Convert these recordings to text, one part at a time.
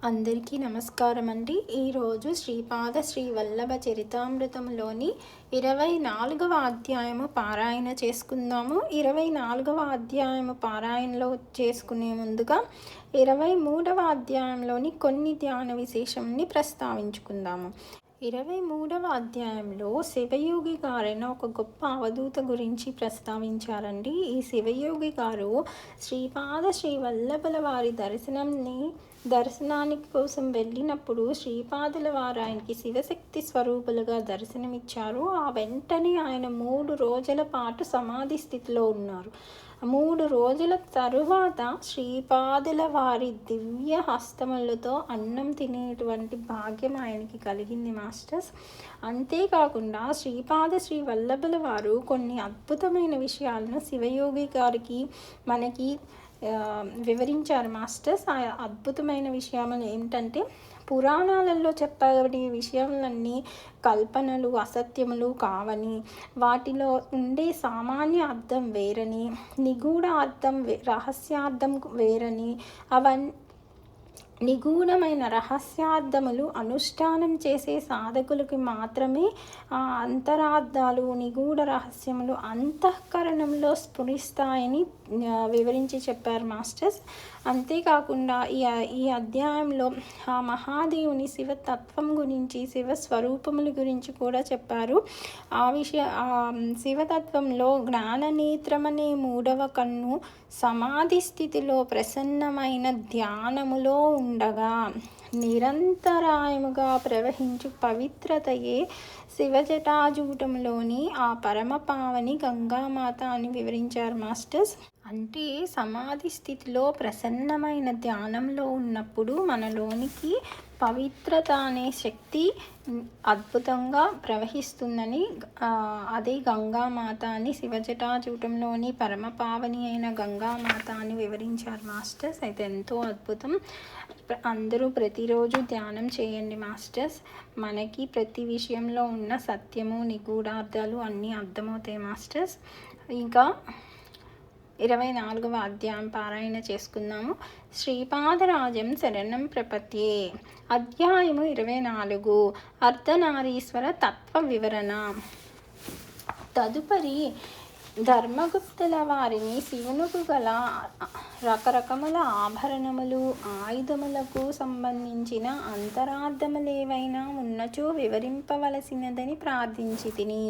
అందరికీ నమస్కారం అండి. ఈరోజు శ్రీపాద శ్రీ వల్లభ చరితామృతంలోని 24వ అధ్యాయము పారాయణ చేసుకుందాము. 24వ అధ్యాయము పారాయణలో చేసుకునే ముందుగా 23వ అధ్యాయంలోని కొన్ని ధ్యాన విశేషంని ప్రస్తావించుకుందాము. 23వ అధ్యాయంలో శివయోగి గారైన ఒక గొప్ప అవధూత గురించి ప్రస్తావించారండి. ఈ శివయోగి గారు శ్రీపాద శ్రీ వల్లభుల వారి దర్శనానికి కోసం వెళ్ళినప్పుడు శ్రీపాదుల వారు ఆయనకి శివశక్తి స్వరూపులుగా దర్శనమిచ్చారు. ఆ వెంటనే ఆయన 3 రోజుల పాటు సమాధి స్థితిలో ఉన్నారు. 3 రోజుల తరువాత శ్రీపాదుల వారి దివ్య హస్తములతో అన్నం తినేటువంటి భాగ్యం ఆయనకి కలిగింది మాస్టర్స్. అంతేకాకుండా శ్రీపాద శ్రీ వల్లభుల వారు కొన్ని అద్భుతమైన విషయాలను శివయోగి గారికి మనకి వివరించారు మాస్టర్స్. ఆ అద్భుతమైన విషయాలు ఏమిటంటే, పురాణాలలో చెప్పబడే విషయాలన్నీ కల్పనలు, అసత్యములు కావని, వాటిలో ఉండే సామాన్య అర్థం వేరని, నిగూఢ అర్థం రహస్యార్థం వేరని, నిగూఢమైన రహస్యార్థములు అనుష్ఠానం చేసే సాధకులకి మాత్రమే ఆ అంతరార్థాలు, నిగూఢ రహస్యములు అంతఃకరణంలో స్ఫురిస్తాయని వివరించి చెప్పారు మాస్టర్స్. అంతేకాకుండా ఈ అధ్యాయంలో ఆ మహాదేవుని శివతత్వం గురించి, శివస్వరూపముల గురించి కూడా చెప్పారు. ఆ శివతత్వంలో జ్ఞాననేత్రమనే 3వ కన్ను సమాధి స్థితిలో ప్రసన్నమైన ధ్యానములో ఉండగా నిరంతరాయముగా ప్రవహించు పవిత్రతయే శివజటాజూటంలోని ఆ పరమపావని గంగామాత అని వివరించారు మాస్టర్స్. అంటే సమాధి స్థితిలో ప్రసన్నమైన ధ్యానంలో ఉన్నప్పుడు మనలోనికి పవిత్రత అనే శక్తి అద్భుతంగా ప్రవహిస్తుందని, అదే గంగామాత అని, శివజటాజూటంలోని పరమపావని అయిన గంగామాత అని వివరించారు మాస్టర్స్. అయితే ఎంతో అద్భుతం. అందరూ ప్రతిరోజు ధ్యానం చేయండి మాస్టర్స్. మనకి ప్రతి విషయంలో ఉన్న సత్యము, నిగూఢార్థాలు అన్నీ అర్థమవుతాయి మాస్టర్స్. ఇంకా 24వ అధ్యాయం పారాయణ చేసుకుందాము. శ్రీపాదరాజం శరణం ప్రపత్యే. అధ్యాయము 24. అర్ధనారీశ్వర తత్వ వివరణ. తదుపరి ధర్మగుప్తుల వారిని శివునుకు గల రకరకముల ఆభరణములు, ఆయుధములకు సంబంధించిన అంతరార్థములేవైనా ఉన్నచో వివరింపవలసినదని ప్రార్థించి తిని.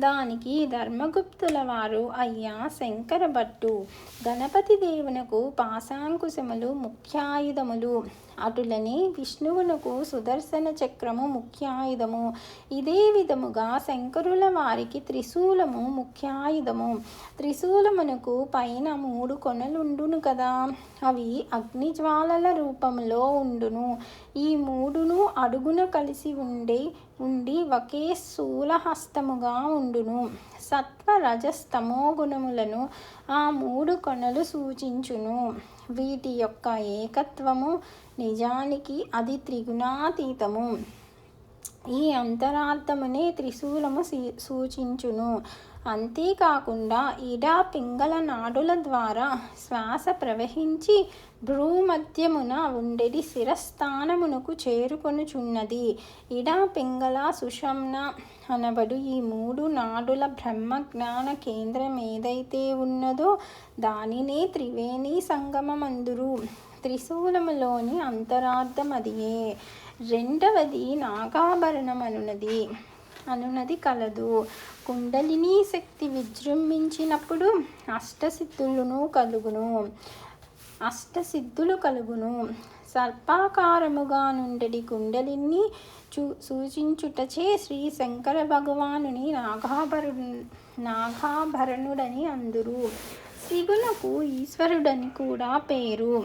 దానికి ధర్మగుప్తుల వారు, అయ్యా శంకర భట్టు, గణపతి దేవునకు పాశాంకుశములు ముఖ్యాయుధములు, అటులని విష్ణువునకు సుదర్శన చక్రము ముఖ్యాయుధము, ఇదే విధముగా శంకరుల వారికి త్రిశూలము ముఖ్యాయుధము. త్రిశూలమునకు పైన 3 కొనలుండును కదా, అవి అగ్నిజ్వాలల రూపంలో ఉండును. ఈ 3ను అడుగున కలిసి ఉండి ఒకే స్థూలహస్తముగా ఉండును. సత్వ రజస్తమో గుణములను ఆ 3 కొనలు సూచించును. వీటి యొక్క ఏకత్వము నిజానికి అది త్రిగుణాతీతము. ఈ అంతరార్థమునే త్రిశూలము సూచించును. అంతేకాకుండా ఇడా పింగళ నాడుల ద్వారా శ్వాస ప్రవహించి భ్రూమధ్యమున ఉండెడి శిరస్థానమునకు చేరుకొనుచున్నది. ఇడా పింగళ సుషుమ్న అనబడు ఈ 3 నాడుల బ్రహ్మజ్ఞాన కేంద్రం ఏదైతే ఉన్నదో దానినే త్రివేణి సంగమమందురు. త్రిశూలములోని అంతరార్థం అదియే. రెండవది నాగాభరణం అనునది కలదు. కుండలినీ శక్తి విజృంభించినప్పుడు అష్టసిద్ధులు కలుగును. సర్పాకారముగా నుండెడి కుండలిని సూచించుటచే శ్రీ శంకర భగవానుని నాగాభరణుడని అందురు. శివునకు ఈశ్వరుడని కూడా పేరు.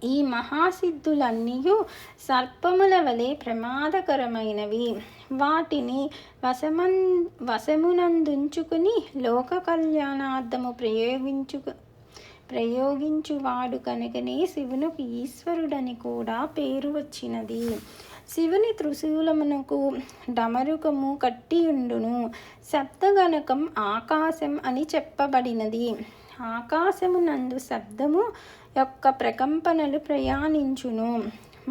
ఈ మహాసిద్ధులన్నీయు సర్పముల వలె ప్రమాదకరమైనవి. వాటిని వశమునందుంచుకుని లోక కళ్యాణార్థము ప్రయోగించువాడు కనుకనే శివునికి ఈశ్వరుడని కూడా పేరు వచ్చినది. శివుని త్రిశూలమునకు డమరుకము కట్టియుండును. శబ్దగణకం ఆకాశం అని చెప్పబడినది. ఆకాశమునందు శబ్దము యొక్క ప్రకంపనలు ప్రయాణించును.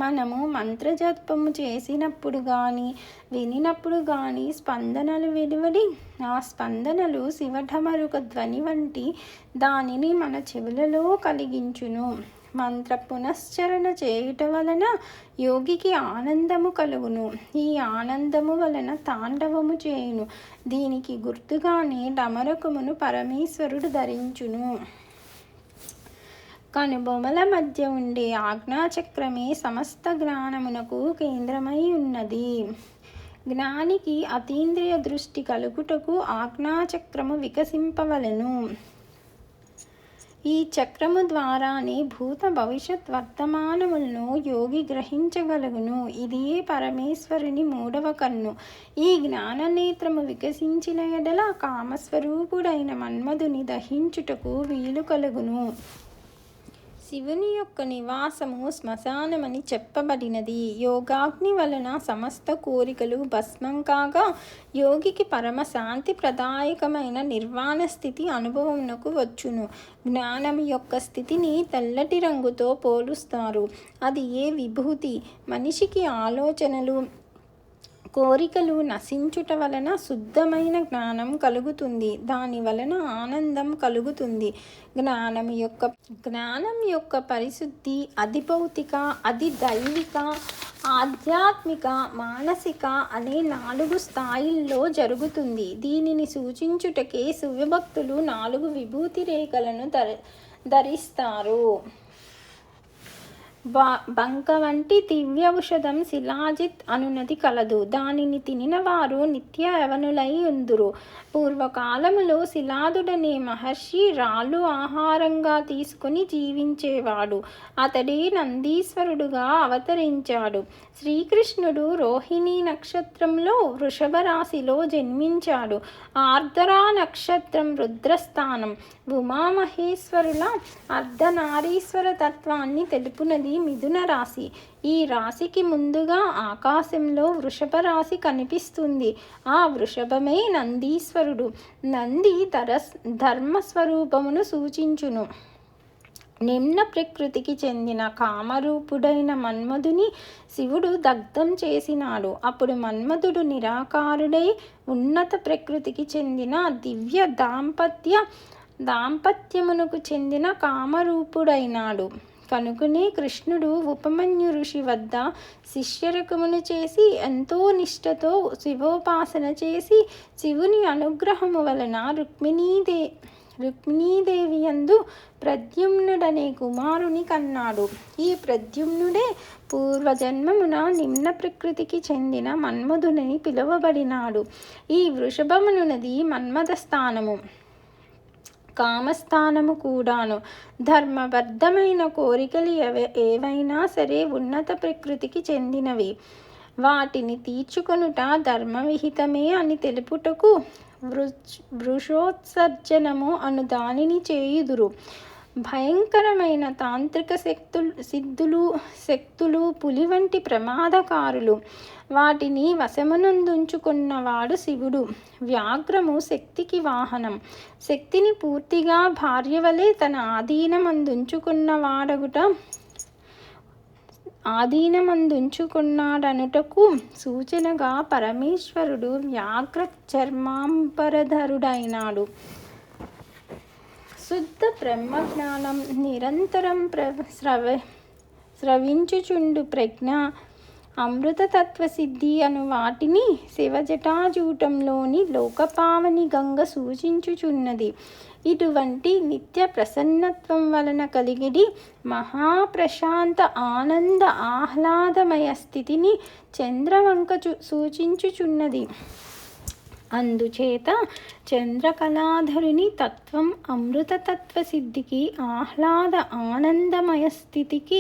మనము మంత్రజపము చేసినప్పుడు కానీ వినినప్పుడు కానీ స్పందనలు వెలువడి ఆ స్పందనలు శివఢమరుక ధ్వని వంటి దానిని మన చెవులలో కలిగించును. మంత్ర పునశ్చరణ చేయుట వలన యోగికి ఆనందము కలుగును. ఈ ఆనందము వలన తాండవము చేయును. దీనికి గుర్తుగానే డమరకమును పరమేశ్వరుడు ధరించును. కనుబొమల మధ్య ఉండే ఆజ్ఞాచక్రమే సమస్త జ్ఞానమునకు కేంద్రమై ఉన్నది. జ్ఞానికి అతీంద్రియ దృష్టి కలుగుటకు ఆజ్ఞాచక్రము వికసింపవలెను. ఈ చక్రము ద్వారానే భూత భవిష్యత్ వర్తమానములను యోగి గ్రహించగలుగును. ఇదియే పరమేశ్వరుని మూడవ కన్ను. ఈ జ్ఞాననేత్రము వికసించిన ఎడల కామస్వరూపుడైన మన్మధుని దహించుటకు వీలు కలుగును. శివుని యొక్క నివాసము శ్మశానమని చెప్పబడినది. యోగాగ్ని వలన సమస్త కోరికలు భస్మం కాగా యోగికి పరమ శాంతి ప్రదాయకమైన నిర్వాణ స్థితి అనుభవమునకు వచ్చును. జ్ఞానం యొక్క స్థితిని తెల్లటి రంగుతో పోలుస్తారు. అది ఏ విభూతి. మనిషికి ఆలోచనలు కోరికలు నశించుట వలన శుద్ధమైన జ్ఞానం కలుగుతుంది. దాని వలన ఆనందం కలుగుతుంది. జ్ఞానం యొక్క పరిశుద్ధి అది భౌతిక, అది దైవిక, ఆధ్యాత్మిక, మానసిక అనే 4 స్థాయిల్లో జరుగుతుంది. దీనిని సూచించుటకే శివభక్తులు 4 విభూతి రేఖలను ధరిస్తారు. బంక వంటి దివ్యౌషధం శిలాజిత్ అనునది కలదు. దానిని తినిన వారు నిత్య యవనులై ఉందురు. పూర్వకాలములో శిలాదుడనే మహర్షి రాళ్ళు ఆహారంగా తీసుకుని జీవించేవాడు. అతడే నందీశ్వరుడుగా అవతరించాడు. శ్రీకృష్ణుడు రోహిణీ నక్షత్రంలో వృషభ రాశిలో జన్మించాడు. ఆర్ద్రా నక్షత్రం రుద్రస్థానం. ఉమామహేశ్వరుల అర్ధనారీశ్వర తత్వాన్ని తెలుపునది మిథున రాశి. ఈ రాశికి ముందుగా ఆకాశంలో వృషభ రాశి కనిపిస్తుంది. ఆ వృషభమే నందీశ్వరుడు. నంది ధర్మస్వరూపమును సూచించును. నిమ్న ప్రకృతికి చెందిన కామరూపుడైన మన్మధుని శివుడు దగ్ధం చేసినాడు. అప్పుడు మన్మధుడు నిరాకారుడై ఉన్నత ప్రకృతికి చెందిన దివ్య దాంపత్యమునకు చెందిన కామరూపుడైనాడు. కనుకనే కృష్ణుడు ఉపమన్యు ఋషి వద్ద శిష్యరకమును చేసి ఎంతో నిష్ఠతో శివోపాసన చేసి శివుని అనుగ్రహము వలన రుక్మిణీదేవి యందు ప్రద్యుమ్నుడనే కుమారుని కన్నాడు. ఈ ప్రద్యుమ్నుడే పూర్వజన్మమున నిమ్న ప్రకృతికి చెందిన మన్మధుని పిలువబడినాడు. ఈ వృషభమునున్నది మన్మథ స్థానము, కామస్థానము కూడాను. ధర్మబద్ధమైన కోరికలు ఏవైనా సరే ఉన్నత ప్రకృతికి చెందినవి. వాటిని తీర్చుకొనుట ధర్మవిహితమే అని తెలుపుటకు వృషోత్సర్జనము అను దానిని చేయుదురు. భయంకరమైన తాంత్రిక శక్తులు పులి వంటి ప్రమాదకారులు. వాటిని వశమునందుంచుకున్నవాడు శివుడు. వ్యాఘ్రము శక్తికి వాహనం. శక్తిని పూర్తిగా భార్య వలె తన ఆధీనమందుంచుకున్నాడనుటకు సూచనగా పరమేశ్వరుడు వ్యాఘ్ర చర్మాంబరధరుడైనాడు. శుద్ధ బ్రహ్మజ్ఞానం నిరంతరం స్రవించుచుండు ప్రజ్ఞ, అమృతతత్వసిద్ధి అను వాటిని శివజటాజూటంలోని లోకపావని గంగ సూచించుచున్నది. ఇటువంటి నిత్య ప్రసన్నత్వం వలన కలిగిడి మహాప్రశాంత ఆనంద ఆహ్లాదమయ స్థితిని చంద్రవంక సూచించుచున్నది. అందుచేత చంద్రకళాధరుని తత్వం అమృతతత్వసిద్ధికి ఆహ్లాద ఆనందమయ స్థితికి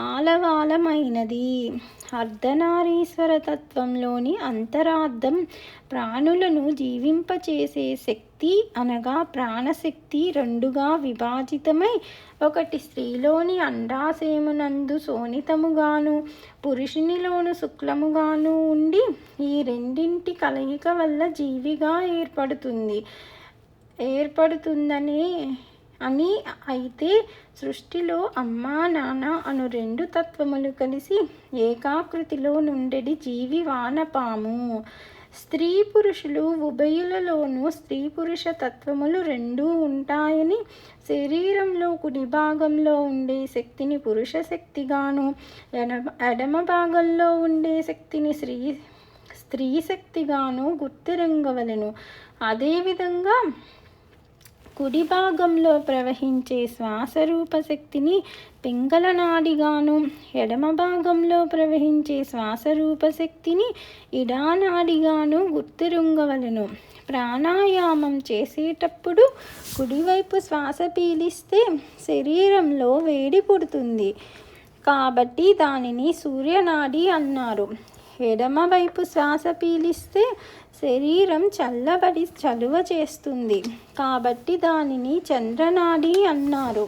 ఆలవాలమైనది. అర్ధనారీశ్వర తత్వంలోని అంతరార్థం ప్రాణులను జీవింపచేసే శక్తి అనగా ప్రాణశక్తి 2గా విభాజితమై ఒకటి స్త్రీలోని అండాశయమునందు శోణితముగాను పురుషునిలోను శుక్లముగాను ఉండి ఈ రెండింటి కలయిక వల్ల జీవిగా ఏర్పడుతుందనే అని. అయితే సృష్టిలో అమ్మా నాన్న అను రెండు తత్వములు కలిసి ఏకాకృతిలో నుండెడి జీవి వానపాము. స్త్రీ పురుషులు ఉభయులలోనూ స్త్రీ పురుష తత్వములు రెండూ ఉంటాయని, శరీరంలో కుడి భాగంలో ఉండే శక్తిని పురుష శక్తిగాను, ఎడమ భాగంలో ఉండే శక్తిని స్త్రీ శక్తిగాను గుర్తించవలెను. అదేవిధంగా కుడి భాగంలో ప్రవహించే శ్వాసరూప శక్తిని పింగళ నాడిగాను, ఎడమ భాగంలో ప్రవహించే శ్వాసరూప శక్తిని ఇడానాడిగాను గుర్తించవలెను. ప్రాణాయామం చేసేటప్పుడు కుడివైపు శ్వాస పీలిస్తే శరీరంలో వేడి పుడుతుంది కాబట్టి దానిని సూర్యనాడి అన్నారు. ఎడమవైపు శ్వాస పీలిస్తే శరీరం చల్లబడి చలువ చేస్తుంది కాబట్టి దానిని చంద్రనాడి అన్నారు.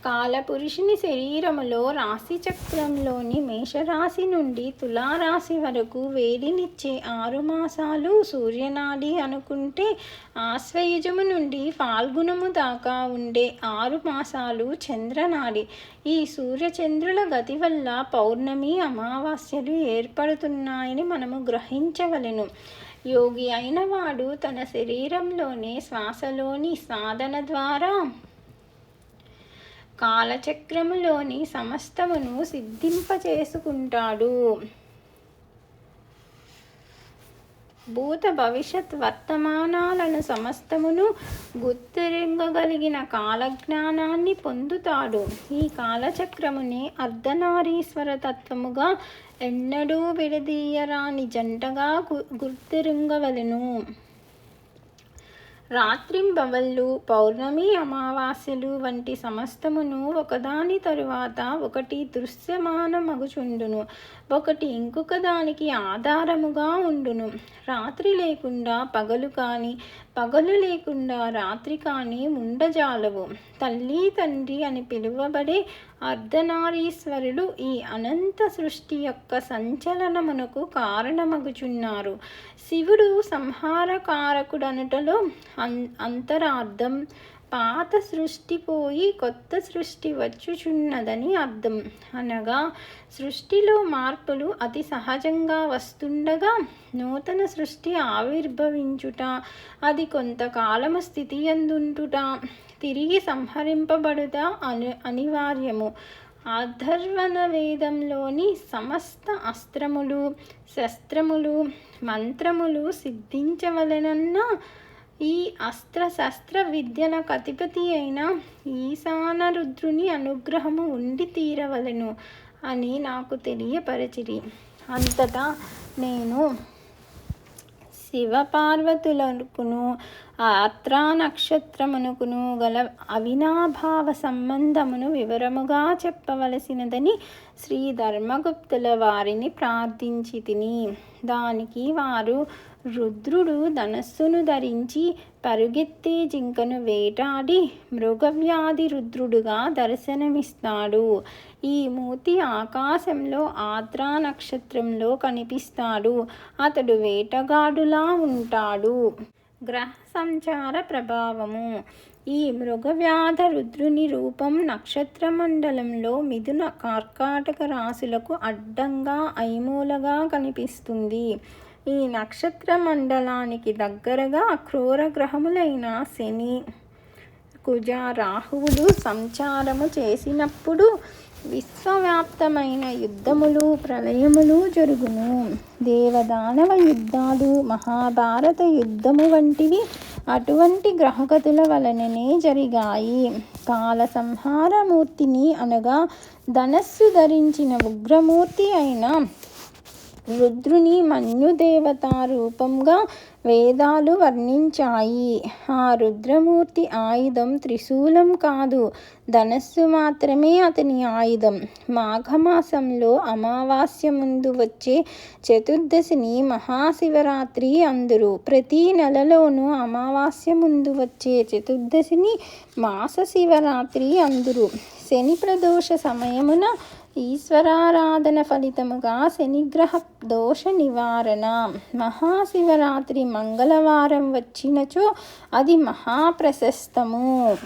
కాలపురుషుని శరీరములో రాశి చక్రంలోని మేషరాశి నుండి తులారాశి వరకు వేడినిచ్చే 6 మాసాలు సూర్యనాడి అనుకుంటే, ఆశ్వయుజము నుండి ఫాల్గుణము దాకా ఉండే 6 మాసాలు చంద్రనాడి. ఈ సూర్యచంద్రుల గతి వల్ల పౌర్ణమి అమావాస్యలు ఏర్పడుతున్నాయని మనము గ్రహించవలెను. యోగి అయిన వాడు తన శరీరంలోనే శ్వాసలోని సాధన ద్వారా కాలచక్రములోని సమస్తమును సిద్ధింపచేసుకుంటాడు. భూత భవిష్యత్ వర్తమానాలను సమస్తమును గుర్తించగలిగిన కాలజ్ఞానాన్ని పొందుతాడు. ఈ కాలచక్రముని అర్ధనారీశ్వర తత్వముగా ఎన్నడూ విడదీయరాని జంటగా గుర్తించవలెను. రాత్రింబవళ్ళు, పౌర్ణమి, అమావాస్యలు వంటి సమస్తమును ఒకదాని తరువాత ఒకటి దృశ్యమానమగుచుండును. ఒకటి ఇంకొక దానికి ఆధారముగా ఉండును. రాత్రి లేకుండా పగలు కానీ, పగలు లేకుండా రాత్రి కానీ ఉండజాలవు. తల్లి తండ్రి అని పిలువబడే అర్ధనారీశ్వరులు ఈ అనంత సృష్టి యొక్క సంచలనమునకు కారణమగుచున్నారు. శివుడు సంహారకారకుడనుటలో అంతరార్థం. పాత సృష్టి పోయి కొత్త సృష్టి వచ్చుచున్నదని అర్థం. అనగా సృష్టిలో మార్పులు అతి సహజంగా వస్తుండగా నూతన సృష్టి ఆవిర్భవించుట, అది కొంతకాలము స్థితి యందుండుట, తిరిగి సంహరింపబడుట అనివార్యము. అథర్వణ వేదంలోని సమస్త అస్త్రములు, శస్త్రములు, మంత్రములు సిద్ధించవలెనన్న ఈ అస్త్రశస్త్ర విద్యల కతిపతి అయిన ఈశాన రుద్రుని అనుగ్రహము ఉండి తీరవలెను అని నాకు తెలియపరచిరి. అంతటా నేను శివపార్వతులకును ఆత్రా నక్షత్రమునకును గల అవినాభావ సంబంధమును వివరముగా చెప్పవలసినదని శ్రీ ధర్మగుప్తుల వారిని ప్రార్థించి తిని. దానికి వారు, రుద్రుడు ధనస్సును ధరించి పరుగెత్తే జింకను వేటాడి మృగవ్యాధి రుద్రుడుగా దర్శనమిస్తాడు. ఈ మూర్తి ఆకాశంలో ఆత్రా నక్షత్రంలో కనిపిస్తాడు. అతడు వేటగాడులా ఉంటాడు. గ్రహ సంచార ప్రభావము. ఈ మృగవ్యాధ రుద్రుని రూపం నక్షత్ర మండలంలో మిథున, కర్కాటక రాశులకు అడ్డంగా ఐమూలగా కనిపిస్తుంది. ఈ నక్షత్ర మండలానికి దగ్గరగా క్రూర గ్రహములైన శని, కుజ, రాహువులు సంచారము చేసినప్పుడు విశ్వవ్యాప్తమైన యుద్ధములు, ప్రళయములు జరుగును. దేవదానవ యుద్ధాలు, మహాభారత యుద్ధము వంటివి అటువంటి గ్రహగతుల వలననే జరిగాయి. కాల సంహారమూర్తిని అనగా ధనస్సు ధరించిన ఉగ్రమూర్తి అయిన రుద్రుని మన్యుదేవతా రూపంగా వేదాలు వర్ణించాయి. ఆ రుద్రమూర్తి ఆయుధం త్రిశూలం కాదు, ధనస్సు మాత్రమే అతని ఆయుధం. మాఘమాసంలో అమావాస్య ముందు వచ్చే చతుర్దశిని మహాశివరాత్రి అందురు. ప్రతి నెలలోనూ అమావాస్య ముందు వచ్చే చతుర్దశిని మాస శివరాత్రి అందురు. శని ప్రదోష సమయమున ఈశ్వరారాధన ఫలితముగా శనిగ్రహ దోష నివారణ. మహాశివరాత్రి మంగళవారం వచ్చినచో అది మహాప్రశస్తము.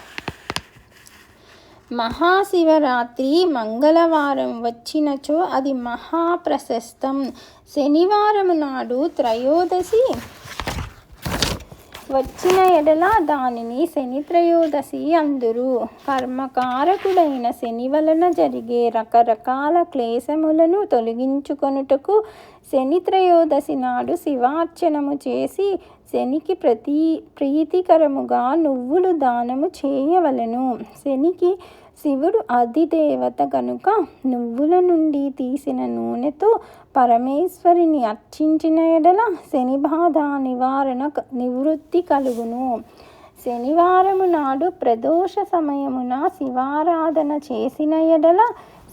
మహాశివరాత్రి మంగళవారం వచ్చినచో అది మహాప్రశస్తం. శనివారం నాడు త్రయోదశి వచ్చిన ఎడల దానిని శని త్రయోదశి అందురు. కర్మకారకుడైన శని వలన జరిగే రకరకాల క్లేశములను తొలగించుకొనుటకు శని త్రయోదశి నాడు శివార్చనము చేసి శనికి ప్రీతికరముగా నువ్వులు దానము చేయవలెను. శనికి శివుడు అధిదేవత కనుక నువ్వుల నుండి తీసిన నూనెతో పరమేశ్వరిని అర్చించిన ఎడల శని బాధ నివృత్తి కలుగును. శనివారము నాడు ప్రదోష సమయమున శివారాధన చేసిన ఎడల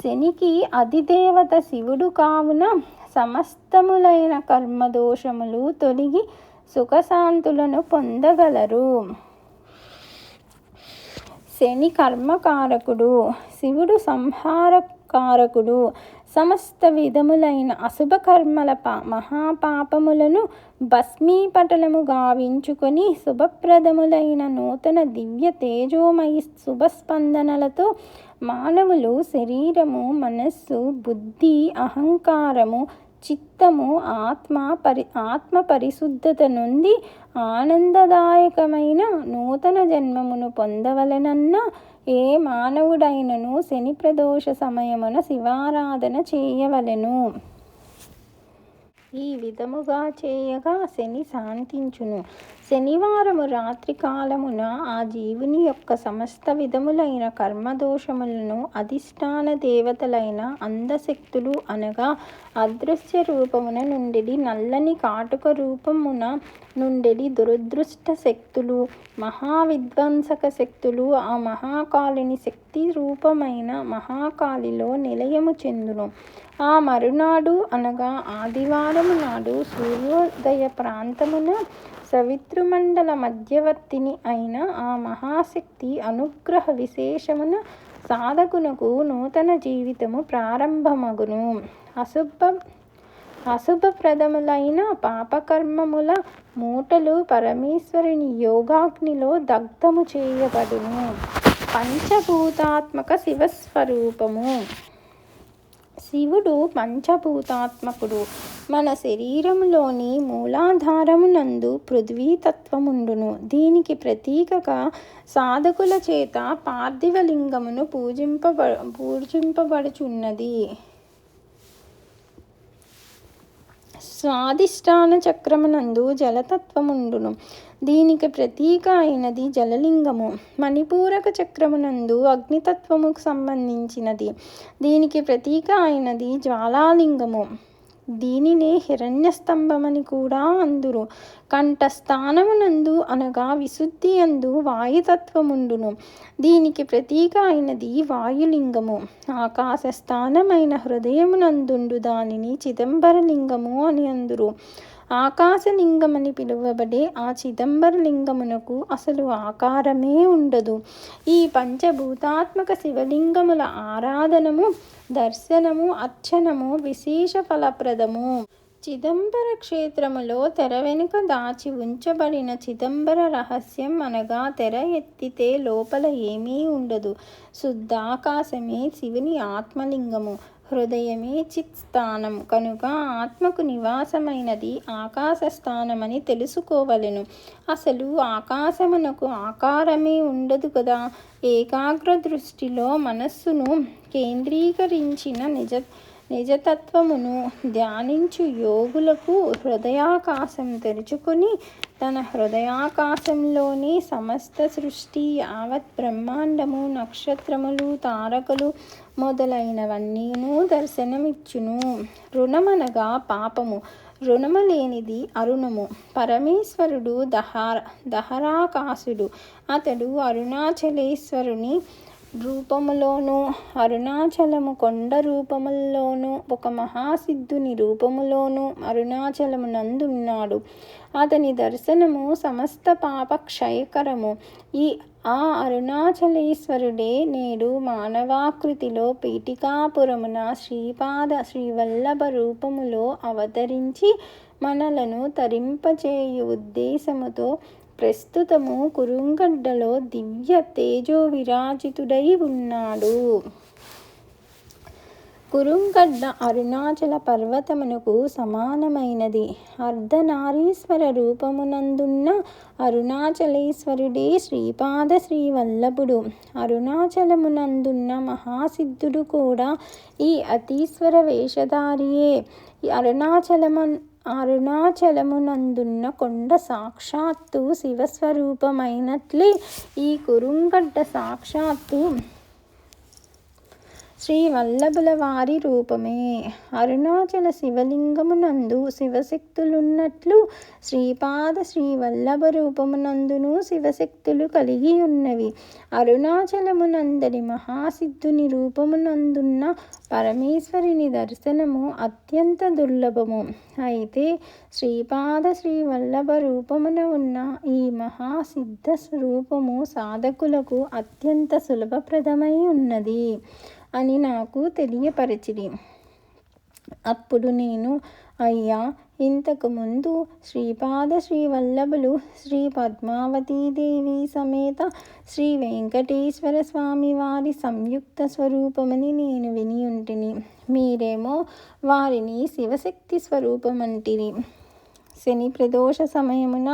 శనికి అధిదేవత శివుడు కావున సమస్తములైన కర్మదోషములు తొలగి సుఖశాంతులను పొందగలరు. శని కర్మకారకుడు, శివుడు సంహారకారకుడు. సమస్త విధములైన అశుభకర్మల మహాపాపములను భస్మీపటలము గావించుకొని శుభప్రదములైన నూతన దివ్య తేజోమయి శుభస్పందనలతో మానవులు శరీరము, మనస్సు, బుద్ధి, అహంకారము, చిత్తము, ఆత్మ పరిశుద్ధత నుండి ఆనందదాయకమైన నూతన జన్మమును పొందవలెనన్న ఏ మానవుడైనను శని ప్రదోష సమయమున శివారాధన చేయవలెను. ఈ విధముగా చేయగా శని శాంతించును. శనివారము రాత్రి కాలమున ఆ జీవుని యొక్క సమస్త విధములైన కర్మదోషములను అధిష్టాన దేవతలైన అందశక్తులు అనగా అదృశ్య రూపమున నుండి నల్లని కాటుక రూపమున నుండి దురదృష్ట శక్తులు, మహావిధ్వంసక శక్తులు ఆ మహాకాలిని శక్తి రూపమైన మహాకాలిలో నిలయము చెందును. ఆ మరునాడు అనగా ఆదివారము నాడు సూర్యోదయ ప్రాంతమున సవితృమండల మధ్యవర్తిని అయిన ఆ మహాశక్తి అనుగ్రహ విశేషమున సాధకునకు నూతన జీవితము ప్రారంభమగును. అశుభప్రదములైన పాపకర్మముల మూటలు పరమేశ్వరుని యోగాగ్నిలో దగ్ధము చేయబడును. పంచభూతాత్మక శివస్వరూపము. శివుడు పంచభూతాత్మకుడు. మన శరీరంలోని మూలాధారమునందు పృథ్వీతత్వముండును. దీనికి ప్రతీకగా సాధకుల చేత పార్థివలింగమును పూజింపబడుచున్నది. స్వాధిష్టాన చక్రమునందు జలతత్వముండును. దీనికి ప్రతీక అయినది జలలింగము. మణిపూరక చక్రమునందు అగ్నితత్వముకు సంబంధించినది. దీనికి ప్రతీక అయినది జ్వాలాలింగము. దీనినే హిరణ్యస్తంభమని కూడా అందురు. కంఠస్థానమునందు అనగా విశుద్ధి యందు వాయుతత్వముండును. దీనికి ప్రతీక అయినది వాయులింగము. ఆకాశస్థానమైన హృదయమునందుండు దానిని చిదంబరలింగము అని అందురు. ఆకాశలింగమని పిలువబడే ఆ చిదంబరలింగమునకు అసలు ఆకారమే ఉండదు. ఈ పంచభూతాత్మక శివలింగముల ఆరాధనము, దర్శనము, అర్చనము విశేష ఫలప్రదము. చిదంబర క్షేత్రములో తెర వెనుక దాచి ఉంచబడిన చిదంబర రహస్యం అనగా తెర ఎత్తితే లోపల ఏమీ ఉండదు. శుద్ధాకాశమే శివుని ఆత్మలింగము. హృదయమే చిత్ స్థానం కనుక ఆత్మకు నివాసమైనది ఆకాశ స్థానమని తెలుసుకోవలెను. అసలు ఆకాశమునకు ఆకారమే ఉండదు కదా. ఏకాగ్ర దృష్టిలో మనస్సును కేంద్రీకరించిన నిజతత్వమును ధ్యానించు యోగులకు హృదయాకాశం తెరుచుకొని తన హృదయాకాశంలోని సమస్త సృష్టి, యావత్ బ్రహ్మాండము, నక్షత్రములు, తారకలు మొదలైనవన్నీను దర్శనమిచ్చును. రుణమనగా పాపము. రుణము లేనిది అరుణము. పరమేశ్వరుడు దహరాకాశుడు. అతడు అరుణాచలేశ్వరుని రూపములోను, అరుణాచలము కొండ రూపముల్లోను, ఒక మహాసిద్ధుని రూపములోను అరుణాచలమునందున్నాడు. అతని దర్శనము సమస్త పాప క్షయకరము. ఈ ఆ అరుణాచలేశ్వరుడే నేడు మానవాకృతిలో పీఠికాపురమున శ్రీపాద శ్రీవల్లభ రూపములో అవతరించి మనలను తరింపచేయు ఉద్దేశముతో ప్రస్తుతము కురుంగడ్డలో దివ్య తేజో విరాజితుడై ఉన్నాడు. కురుంగడ్డ అరుణాచల పర్వతమునకు సమానమైనది. అర్ధనారీశ్వర రూపమునందున్న అరుణాచలేశ్వరుడే శ్రీపాద శ్రీవల్లభుడు. అరుణాచలమునందున్న మహాసిద్ధుడు కూడా ఈ అతీశ్వర వేషధారియే. అరుణాచలమునందున్న కొండ సాక్షాత్తు శివస్వరూపమైనట్లే ఈ కురుంగడ్డ సాక్షాత్తు శ్రీవల్లభుల వారి రూపమే. అరుణాచల శివలింగమునందు శివశక్తులున్నట్లు శ్రీపాద శ్రీవల్లభ రూపమునందును శివశక్తులు కలిగి ఉన్నవి. అరుణాచలమునందరి మహాసిద్ధుని రూపమునందున్న పరమేశ్వరుని దర్శనము అత్యంత దుర్లభము. అయితే శ్రీపాద శ్రీవల్లభ రూపమున ఉన్న ఈ మహాసిద్ధ స్వరూపము సాధకులకు అత్యంత సులభప్రదమై ఉన్నది అని నాకు తెలియపరిచిరి. అప్పుడు నేను, అయ్యా, ఇంతకుముందు శ్రీపాద శ్రీవల్లభులు శ్రీ పద్మావతీదేవి సమేత శ్రీ వెంకటేశ్వర స్వామి వారి సంయుక్త స్వరూపమని నేను విని ఉంటిని. మీరేమో వారిని శివశక్తి స్వరూపమంటిరి. శని ప్రదోష సమయమున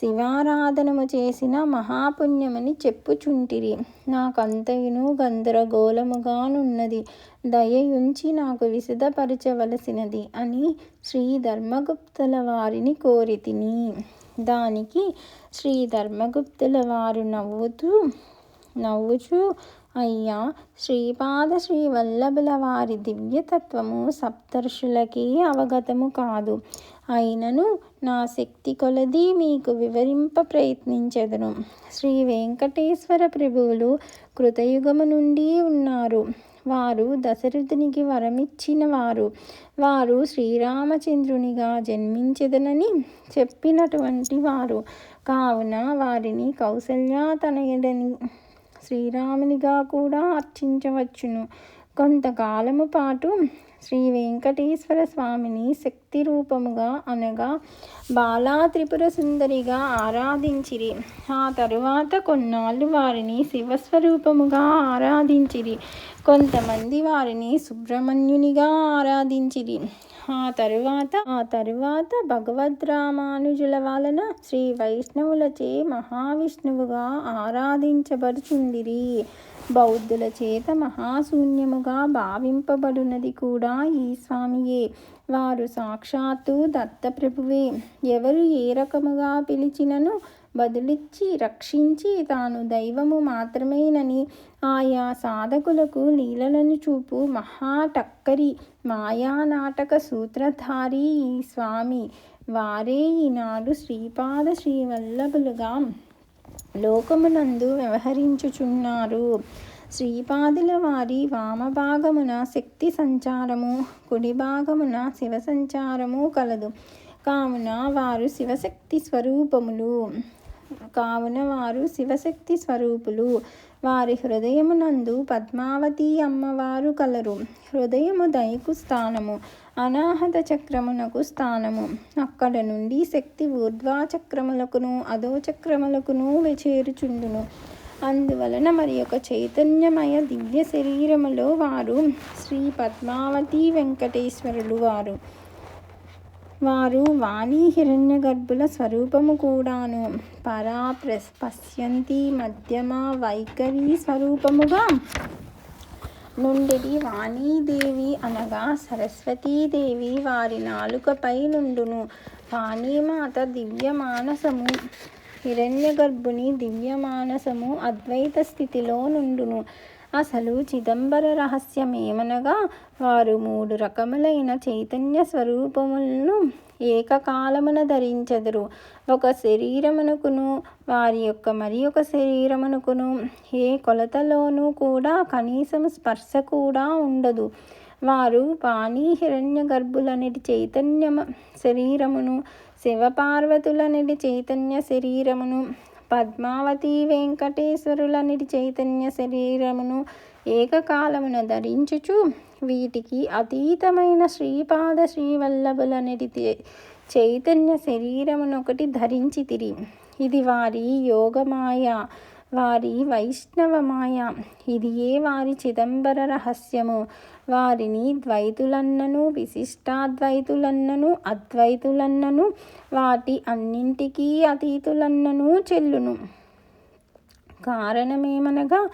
శివారాధనము చేసిన మహాపుణ్యమని చెప్పుచుంటిరి. నాకంతయును గందరగోళముగానున్నది. దయయుంచి నాకు విశదపరచవలసినది అని శ్రీ ధర్మగుప్తుల వారిని కోరితిని. దానికి శ్రీ ధర్మగుప్తుల వారు నవ్వుచూ, అయ్యా, శ్రీపాద శ్రీవల్లభుల వారి దివ్యతత్వము సప్తర్షులకి అవగతము కాదు. అయినను నా శక్తి కొలది మీకు వివరింప ప్రయత్నించెదను. శ్రీ వెంకటేశ్వర ప్రభువులు కృతయుగము నుండి ఉన్నారు. వారు దశరథునికి వరమిచ్చిన వారు. వారు శ్రీరామచంద్రునిగా జన్మించెదనని చెప్పినటువంటి వారు. కావున వారిని కౌసల్యాతనయుడని శ్రీరామునిగా కూడా అర్చించవచ్చును. కొంతకాలము పాటు శ్రీ వెంకటేశ్వర స్వామిని శక్తి రూపముగా అనగా బాలా త్రిపుర సుందరిగా ఆరాధించిరి. ఆ తరువాత కొన్నాళ్ళు వారిని శివస్వరూపముగా ఆరాధించిరి. కొంతమంది వారిని సుబ్రహ్మణ్యునిగా ఆరాధించిరి. ఆ తరువాత భగవద్రామానుజుల వలన శ్రీ వైష్ణవులచే మహావిష్ణువుగా ఆరాధించబడుచుండిరి. బౌద్ధుల చేత మహాశూన్యముగా భావింపబడునది కూడా ఈ స్వామియే. వారు సాక్షాత్తు దత్తప్రభువే. ఎవరు ఏ రకముగా పిలిచినను బదులిచ్చి రక్షించి తాను దైవము మాత్రమేనని ఆయా సాధకులకు లీలలను చూపు మహాటక్కరి మాయానాటక సూత్రధారి ఈ స్వామి. వారే ఈనాడు శ్రీపాద శ్రీవల్లభులుగా లోకమునందు వ్యవహరించుచున్నారు. శ్రీపాదుల వారి వామభాగమున శక్తి సంచారము, కుడి భాగమున శివ సంచారము కలదు. కావున వారు శివశక్తి స్వరూపులు. వారి హృదయమునందు పద్మావతి అమ్మవారు కలరు. హృదయము దయకు స్థానము, అనాహత చక్రమునకు స్థానము. అక్కడ నుండి శక్తి ఊర్ధ్వచక్రములకును అధోచక్రములకును చేరుచుండును. అందువలన మరి ఒక చైతన్యమయ దివ్య శరీరములో వారు శ్రీ పద్మావతి వెంకటేశ్వరులు వారు వాణి హిరణ్యగర్భుల స్వరూపము కూడాను. పరా పశ్యంతి మధ్యమ వైఖరి స్వరూపముగా నుండిది వాణీదేవి అనగా సరస్వతీదేవి వారి నాలుకపై నుండును. వాణీమాత దివ్య మానసము, హిరణ్యగర్భుని దివ్య మానసము అద్వైత స్థితిలో నుండును. అసలు చిదంబర రహస్యమేమనగా వారు 3 రకములైన చైతన్య స్వరూపములను ఏకకాలమున ధరించెదరు. ఒక శరీరమునకును వారి యొక్క మరి ఒక శరీరమునకును ఏ కొలతలోనూ కూడా కనీసం స్పర్శ కూడా ఉండదు. వారు వాణి హిరణ్య గర్భులనేటి చైతన్య శరీరమును, శివపార్వతులనేటి చైతన్య శరీరమును, పద్మావతి వెంకటేశ్వరులనిటి చైతన్య శరీరమును ఏకకాలమున ధరించుచు వీటికి అతీతమైన శ్రీపాద శ్రీవల్లభులనిటి చైతన్య శరీరమునొకటి ధరించితిరి. ఇది వారి యోగమాయ, వారి వైష్ణవమాయ. ఇదియే వారి చిదంబర రహస్యము. వారిని ద్వైతులన్నను, విశిష్టాద్వైతులన్నను, అద్వైతులన్నను, వాటి అన్నింటికీ అతీతులన్నను చెల్లును. కారణమేమనగా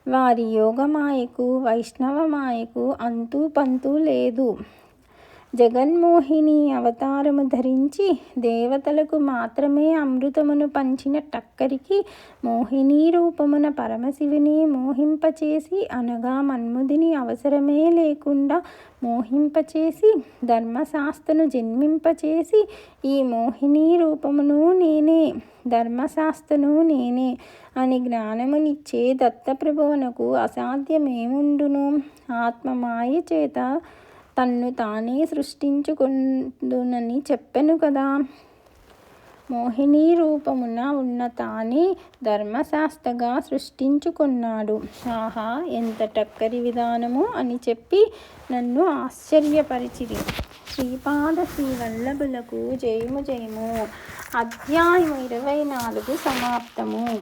వారి యోగమాయకు, వైష్ణవమాయకు అంతు పంతు లేదు. జగన్మోహిని అవతారము ధరించి దేవతలకు మాత్రమే అమృతమును పంచిన టక్కరికి మోహిని రూపమున పరమశివుని మోహింపచేసి, అనగా మన్మధుని అవసరమే లేకుండా మోహింపచేసి, ధర్మశాస్త్రను జన్మింపచేసి, ఈ మోహిని రూపమును నేనే, ధర్మశాస్త్రను నేనే అని జ్ఞానమునిచ్చే దత్తప్రభువునకు అసాధ్యమేముండును? ఆత్మమాయ చేత తన్ను తానే సృష్టించుకొందునని చెప్పెను కదా. మోహిని రూపమున ఉన్న తానే ధర్మశాస్త్రగా సృష్టించుకున్నాడు. ఆహా, ఎంత టక్కరి విధానము అని చెప్పి నన్ను ఆశ్చర్యపరిచిరి. శ్రీపాద శ్రీవల్లభులకు జయము జయము. అధ్యాయము 24 సమాప్తము.